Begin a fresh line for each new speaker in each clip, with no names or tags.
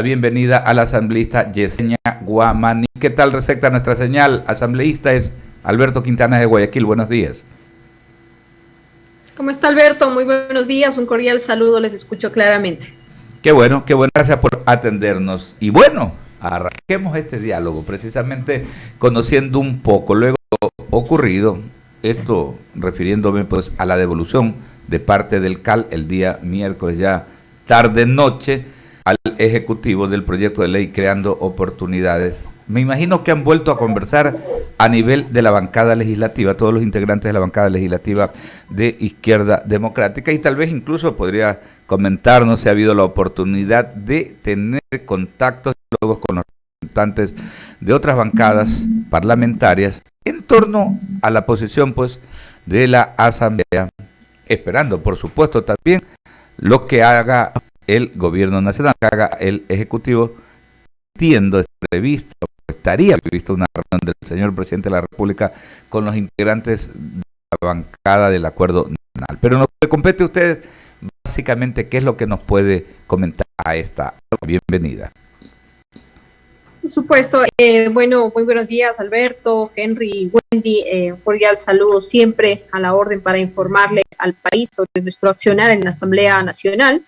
bienvenida a la asambleísta Yesenia Guamaní. ¿Qué tal receta nuestra señal? Asambleísta es Alberto Quintana de Guayaquil. Buenos días.
¿Cómo está, Alberto? Muy buenos días, un cordial saludo, les escucho claramente.
Qué bueno, gracias por atendernos. Y bueno, arranquemos este diálogo, precisamente conociendo un poco luego ocurrido, esto refiriéndome pues a la devolución de parte del CAL el día miércoles ya tarde-noche al Ejecutivo del proyecto de ley creando oportunidades. Me imagino que han vuelto a conversar a nivel de la bancada legislativa, todos los integrantes de la bancada legislativa de Izquierda Democrática, y tal vez incluso podría comentarnos si ha habido la oportunidad de tener contactos luego con los representantes de otras bancadas parlamentarias en torno a la posición pues de la Asamblea, esperando por supuesto también lo que haga el gobierno nacional, que haga el Ejecutivo. Entiendo, estaría previsto una reunión del señor presidente de la República con los integrantes de la bancada del Acuerdo Nacional. Pero nos compete a ustedes básicamente qué es lo que nos puede comentar a esta bienvenida.
Por supuesto, bueno, muy buenos días, Alberto, Henry, Wendy, cordial saludo siempre a la orden para informarle al país sobre nuestro accionar en la Asamblea Nacional.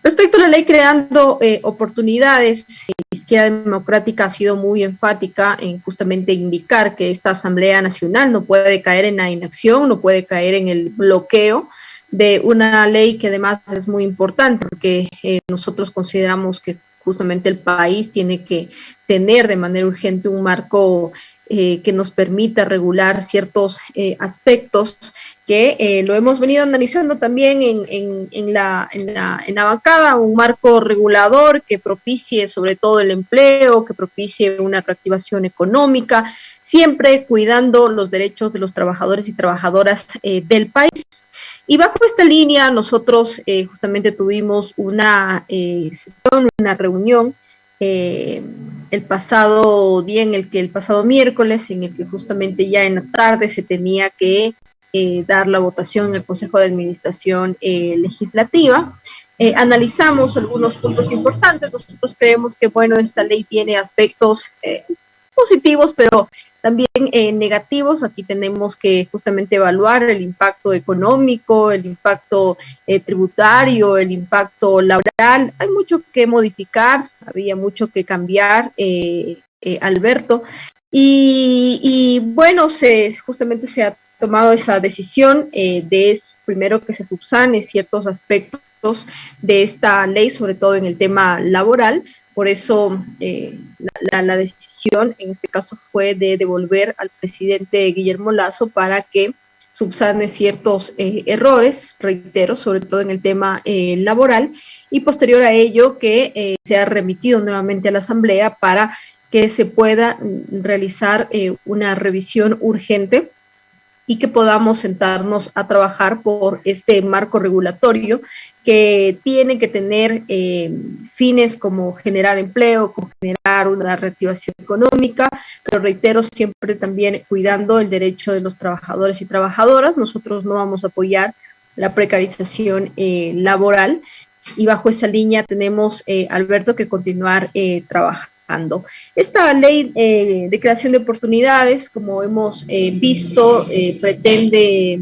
Respecto a la ley creando oportunidades, Izquierda Democrática ha sido muy enfática en justamente indicar que esta Asamblea Nacional no puede caer en la inacción, no puede caer en el bloqueo de una ley que además es muy importante, porque nosotros consideramos que justamente el país tiene que tener de manera urgente un marco que nos permita regular ciertos aspectos que lo hemos venido analizando también en la bancada, un marco regulador que propicie sobre todo el empleo, que propicie una reactivación económica, siempre cuidando los derechos de los trabajadores y trabajadoras del país. Y bajo esta línea nosotros justamente tuvimos una sesión, una reunión el pasado día, el pasado miércoles, en el que justamente ya en la tarde se tenía que dar la votación en el Consejo de Administración Legislativa. Analizamos algunos puntos importantes. Nosotros creemos que, bueno, esta ley tiene aspectos positivos, pero también negativos. Aquí tenemos que justamente evaluar el impacto económico, el impacto tributario, el impacto laboral. Hay mucho que modificar, había mucho que cambiar, Alberto. Y bueno, justamente se ha tomado esa decisión de primero que se subsane ciertos aspectos de esta ley, sobre todo en el tema laboral. Por eso la decisión en este caso fue de devolver al presidente Guillermo Lasso para que subsane ciertos errores, reitero, sobre todo en el tema laboral, y posterior a ello que sea remitido nuevamente a la Asamblea para que se pueda realizar una revisión urgente y que podamos sentarnos a trabajar por este marco regulatorio que tiene que tener fines como generar empleo, como generar una reactivación económica, pero reitero, siempre también cuidando el derecho de los trabajadores y trabajadoras. Nosotros no vamos a apoyar la precarización laboral, y bajo esa línea tenemos, Alberto, que continuar trabajando. Esta ley de creación de oportunidades, como hemos visto, pretende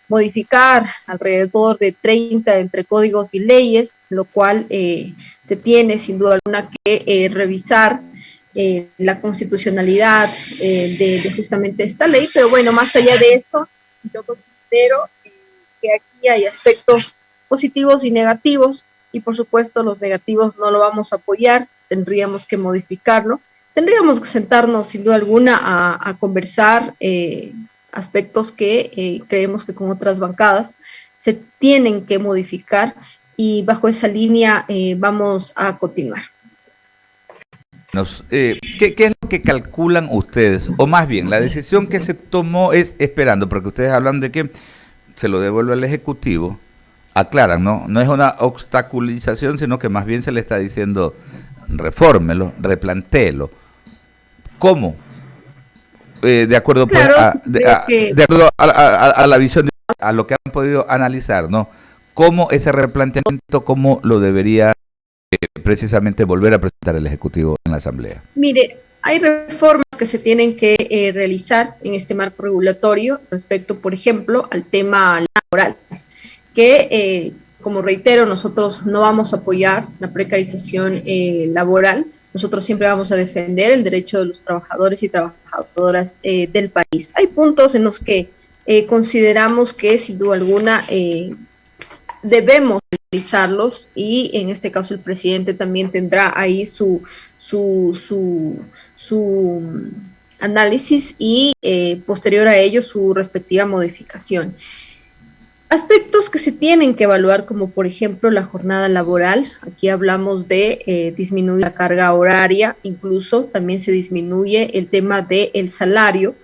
modificar alrededor de 30 entre códigos y leyes, lo cual se tiene sin duda alguna que revisar la constitucionalidad de justamente esta ley. Pero bueno, más allá de esto, yo considero que aquí hay aspectos positivos y negativos, y por supuesto los negativos no lo vamos a apoyar, tendríamos que modificarlo, tendríamos que sentarnos sin duda alguna a conversar aspectos que creemos que con otras bancadas se tienen que modificar, y bajo esa línea vamos a continuar.
¿Qué es lo que calculan ustedes? O más bien, la decisión que se tomó es esperando, porque ustedes hablan de que se lo devuelve al Ejecutivo, aclaran, no es una obstaculización, sino que más bien se le está diciendo refórmelo, replantéelo. ¿Cómo? De acuerdo, claro, pues, de acuerdo a la visión, a lo que han podido analizar, ¿no? ¿Cómo ese replanteamiento, cómo lo debería precisamente volver a presentar el Ejecutivo en la Asamblea?
Mire, hay reformas que se tienen que realizar en este marco regulatorio respecto, por ejemplo, al tema laboral, que, como reitero, nosotros no vamos a apoyar la precarización laboral. Nosotros siempre vamos a defender el derecho de los trabajadores y trabajadoras del país. Hay puntos en los que consideramos que, sin duda alguna, debemos realizarlos, y en este caso el presidente también tendrá ahí su análisis y posterior a ello su respectiva modificación. Aspectos que se tienen que evaluar, como por ejemplo la jornada laboral. Aquí hablamos de disminuir la carga horaria, incluso también se disminuye el tema del salario.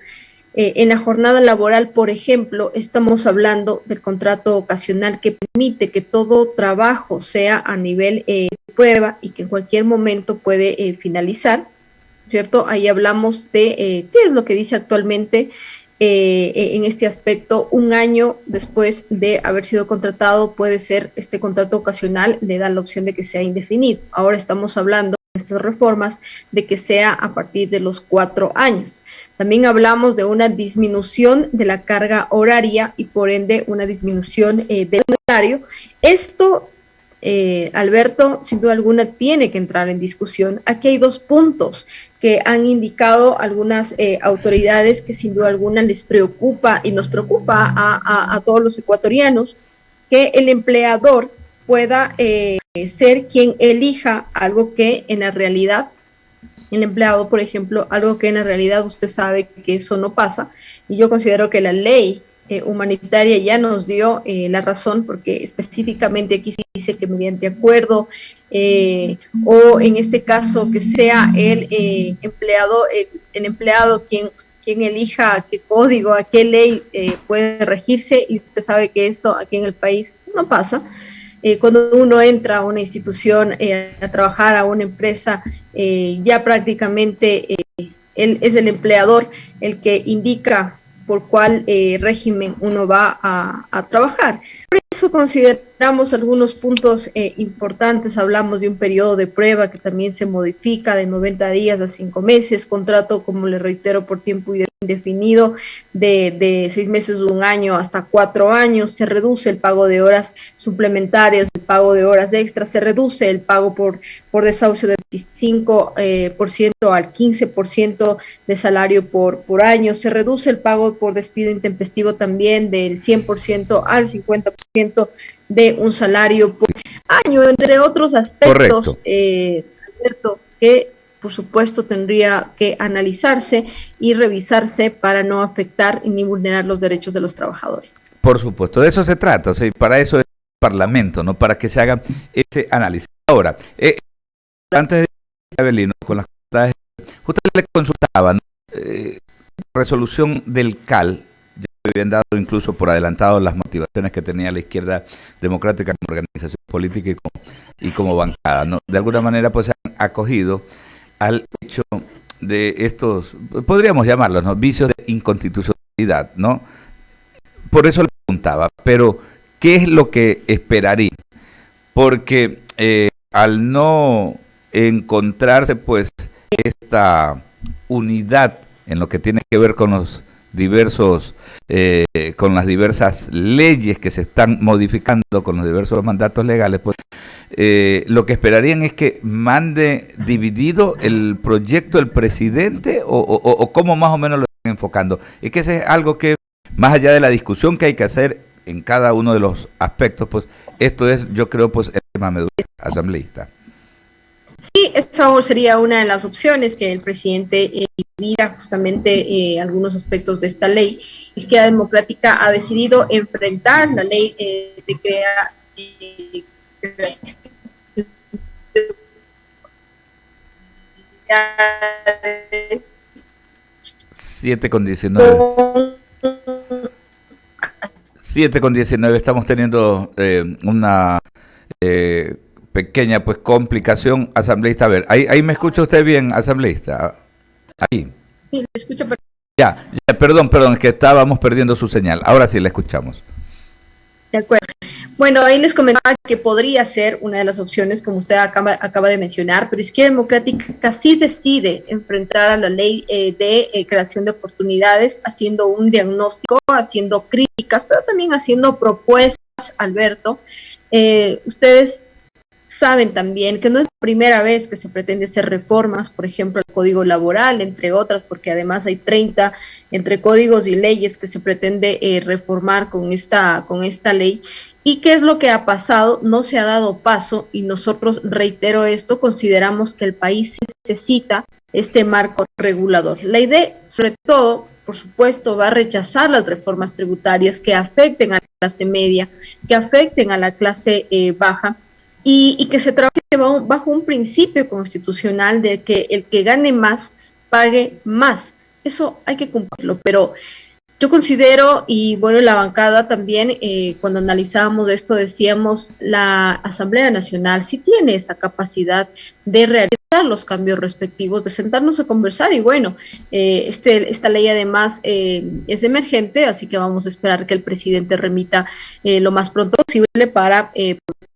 En la jornada laboral, por ejemplo, estamos hablando del contrato ocasional, que permite que todo trabajo sea a nivel de prueba y que en cualquier momento puede finalizar, ¿cierto? Ahí hablamos de qué es lo que dice actualmente en este aspecto. Un año después de haber sido contratado puede ser este contrato ocasional, le da la opción de que sea indefinido. Ahora estamos hablando en estas reformas de que sea a partir de los 4 años. También hablamos de una disminución de la carga horaria y por ende una disminución del horario. Esto, Alberto, sin duda alguna tiene que entrar en discusión. Aquí hay 2 puntos que han indicado algunas autoridades que sin duda alguna les preocupa y nos preocupa a todos los ecuatorianos, que el empleador pueda ser quien elija algo que en la realidad, el empleado, por ejemplo, algo que en la realidad usted sabe que eso no pasa, y yo considero que la ley humanitaria ya nos dio la razón, porque específicamente aquí se dice que mediante acuerdo o en este caso que sea el empleado quien elija a qué código, a qué ley puede regirse, y usted sabe que eso aquí en el país no pasa. Cuando uno entra a una institución a trabajar, a una empresa, ya prácticamente él es el empleador el que indica por cuál régimen uno va a trabajar. Por eso consideramos algunos puntos importantes. Hablamos de un periodo de prueba que también se modifica de 90 días a 5 meses, contrato, como le reitero, por tiempo indefinido de 6 meses o 1 año hasta 4 años. Se reduce el pago de horas suplementarias, el pago de horas extras, se reduce el pago por desahucio del 25% al 15% de salario por año, se reduce el pago por despido intempestivo también del 100% al 50% de un salario por año, entre otros aspectos, Alberto, que por supuesto tendría que analizarse y revisarse para no afectar ni vulnerar los derechos de los trabajadores.
Por supuesto, de eso se trata, o sea, para eso es el Parlamento, ¿no? Para que se haga ese análisis. Ahora, antes de Abelino, con las cosas, usted le consultaba, ¿no? Resolución del CAL, ya habían dado incluso por adelantado las motivaciones que tenía la izquierda democrática como organización política y como bancada, ¿no? De alguna manera pues se han acogido al hecho de estos, podríamos llamarlos, ¿no?, vicios de inconstitucionalidad, ¿no? Por eso le preguntaba, pero ¿qué es lo que esperaría? Porque al no encontrarse pues esta unidad en lo que tiene que ver con los diversos, con las diversas leyes que se están modificando, con los diversos mandatos legales, pues lo que esperarían es que mande dividido el proyecto del presidente o cómo más o menos lo están enfocando. Es que ese es algo que, más allá de la discusión que hay que hacer en cada uno de los aspectos, pues esto es, yo creo, pues el tema medular asambleísta.
Sí, esa sería una de las opciones que el presidente mira justamente algunos aspectos de esta ley. La izquierda democrática ha decidido enfrentar la ley de crear
7:19. 7:19, estamos teniendo una pequeña pues complicación, asambleísta. A ver, ahí me escucha usted bien, asambleísta. Ahí.
Sí, me escucho perfectamente.
Ya, perdón, es que estábamos perdiendo su señal. Ahora sí la escuchamos.
De acuerdo. Bueno, ahí les comentaba que podría ser una de las opciones, como usted acaba de mencionar, pero Izquierda Democrática sí decide enfrentar a la ley de creación de oportunidades, haciendo un diagnóstico, haciendo críticas, pero también haciendo propuestas, Alberto. Ustedes saben también que no es la primera vez que se pretende hacer reformas, por ejemplo, el Código Laboral, entre otras, porque además hay 30 entre códigos y leyes que se pretende reformar con esta ley. ¿Y qué es lo que ha pasado? No se ha dado paso y nosotros, reitero esto, consideramos que el país necesita este marco regulador. La idea, sobre todo, por supuesto, va a rechazar las reformas tributarias que afecten a la clase media, que afecten a la clase baja, y que se trabaje bajo un principio constitucional de que el que gane más pague más. Eso hay que cumplirlo, pero yo considero, y bueno, la bancada también, cuando analizábamos esto, decíamos, la Asamblea Nacional sí tiene esa capacidad de realizar los cambios respectivos, de sentarnos a conversar, y bueno, esta ley además es emergente, así que vamos a esperar que el presidente remita lo más pronto posible para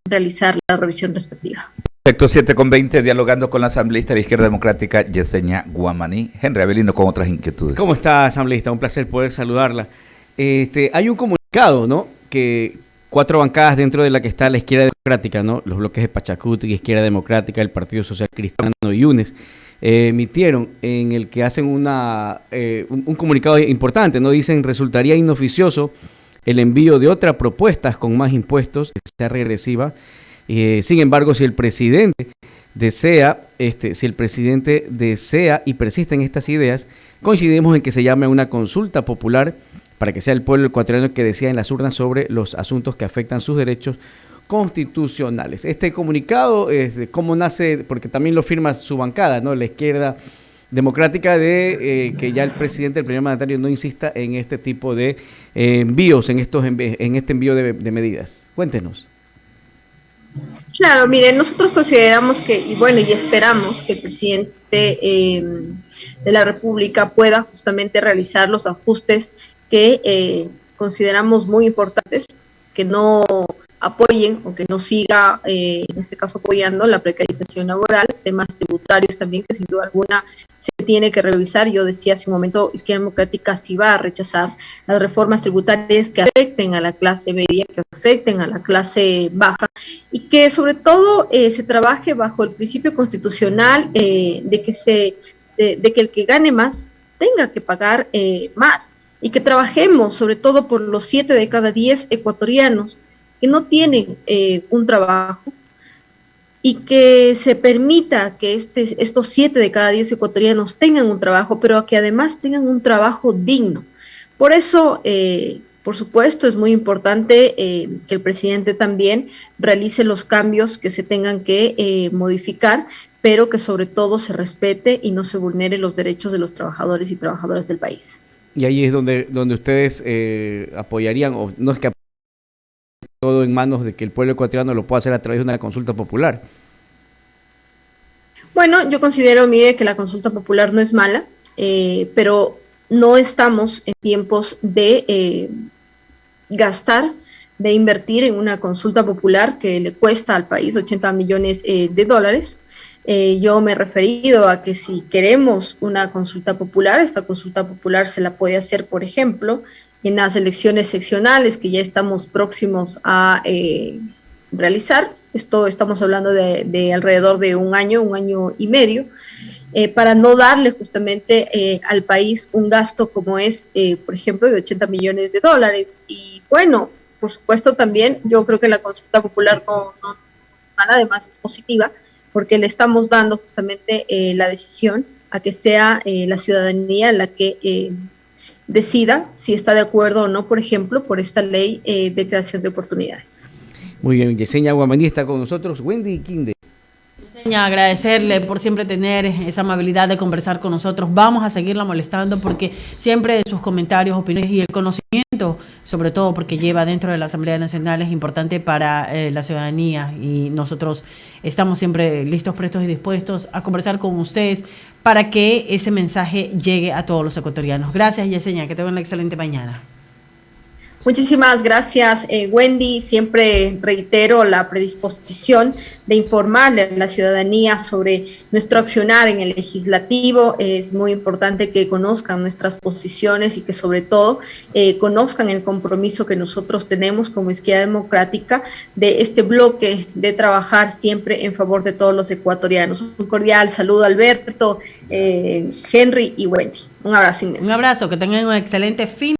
realizar la revisión respectiva.
Perfecto, 7:20, dialogando con la asambleísta de la Izquierda Democrática, Yesenia Guamaní. Henry Avelino con otras inquietudes.
¿Cómo está, asambleísta? Un placer poder saludarla. Hay un comunicado, ¿no?, que 4 bancadas dentro de la que está la Izquierda Democrática, ¿no?, los bloques de Pachacuti, Izquierda Democrática, el Partido Social Cristiano y UNES, emitieron en el que hacen un comunicado importante, ¿no? Dicen: resultaría inoficioso el envío de otras propuestas con más impuestos, que sea regresiva. Sin embargo, si el presidente desea y persiste en estas ideas, coincidimos en que se llame a una consulta popular para que sea el pueblo ecuatoriano que decida en las urnas sobre los asuntos que afectan sus derechos constitucionales. Este comunicado, ¿cómo nace? Porque también lo firma su bancada, ¿no?, la Izquierda Democrática, de que ya el presidente, el primer mandatario, no insista en este tipo de envíos, en este envío de medidas. Cuéntenos.
Claro, miren, nosotros consideramos que, y bueno, y esperamos que el presidente de la República pueda justamente realizar los ajustes que consideramos muy importantes, que no apoyen o que no siga, en este caso, apoyando la precarización laboral, temas tributarios también, que sin duda alguna se tiene que revisar. Yo decía hace un momento, Izquierda Democrática sí va a rechazar las reformas tributarias que afecten a la clase media, que afecten a la clase baja, y que sobre todo se trabaje bajo el principio constitucional de que el que gane más tenga que pagar más, y que trabajemos sobre todo por los 7 de cada 10 ecuatorianos que no tienen un trabajo, y que se permita que estos 7 de cada 10 ecuatorianos tengan un trabajo, pero que además tengan un trabajo digno. Por eso, por supuesto, es muy importante que el presidente también realice los cambios que se tengan que modificar, pero que sobre todo se respete y no se vulnere los derechos de los trabajadores y trabajadoras del país.
Y ahí es donde ustedes apoyarían, o no es que todo en manos de que el pueblo ecuatoriano lo pueda hacer a través de una consulta popular.
Bueno, yo considero, mire, que la consulta popular no es mala, pero no estamos en tiempos de gastar, de invertir en una consulta popular que le cuesta al país 80 millones de dólares. Yo me he referido a que si queremos una consulta popular, esta consulta popular se la puede hacer, por ejemplo, en las elecciones seccionales que ya estamos próximos a realizar. Esto estamos hablando de alrededor de un año y medio, para no darle justamente al país un gasto como es, por ejemplo, de 80 millones de dólares. Y bueno, por supuesto también yo creo que la consulta popular no además es positiva, porque le estamos dando justamente la decisión a que sea la ciudadanía la que decida si está de acuerdo o no, por ejemplo, por esta ley de creación de oportunidades.
Muy bien, Yesenia Guamaní está con nosotros. Wendy Quinde.
Yesenia, agradecerle por siempre tener esa amabilidad de conversar con nosotros. Vamos a seguirla molestando porque siempre sus comentarios, opiniones y el conocimiento, sobre todo porque lleva dentro de la Asamblea Nacional, es importante para la ciudadanía, y nosotros estamos siempre listos, prestos y dispuestos a conversar con ustedes para que ese mensaje llegue a todos los ecuatorianos. Gracias, Yesenia, que tengan una excelente mañana.
Muchísimas gracias, Wendy. Siempre reitero la predisposición de informarle a la ciudadanía sobre nuestro accionar en el legislativo. Es muy importante que conozcan nuestras posiciones y que sobre todo conozcan el compromiso que nosotros tenemos como Izquierda Democrática de este bloque de trabajar siempre en favor de todos los ecuatorianos. Un cordial saludo a Alberto, Henry y Wendy. Un abrazo inmenso.
Un abrazo, que tengan un excelente fin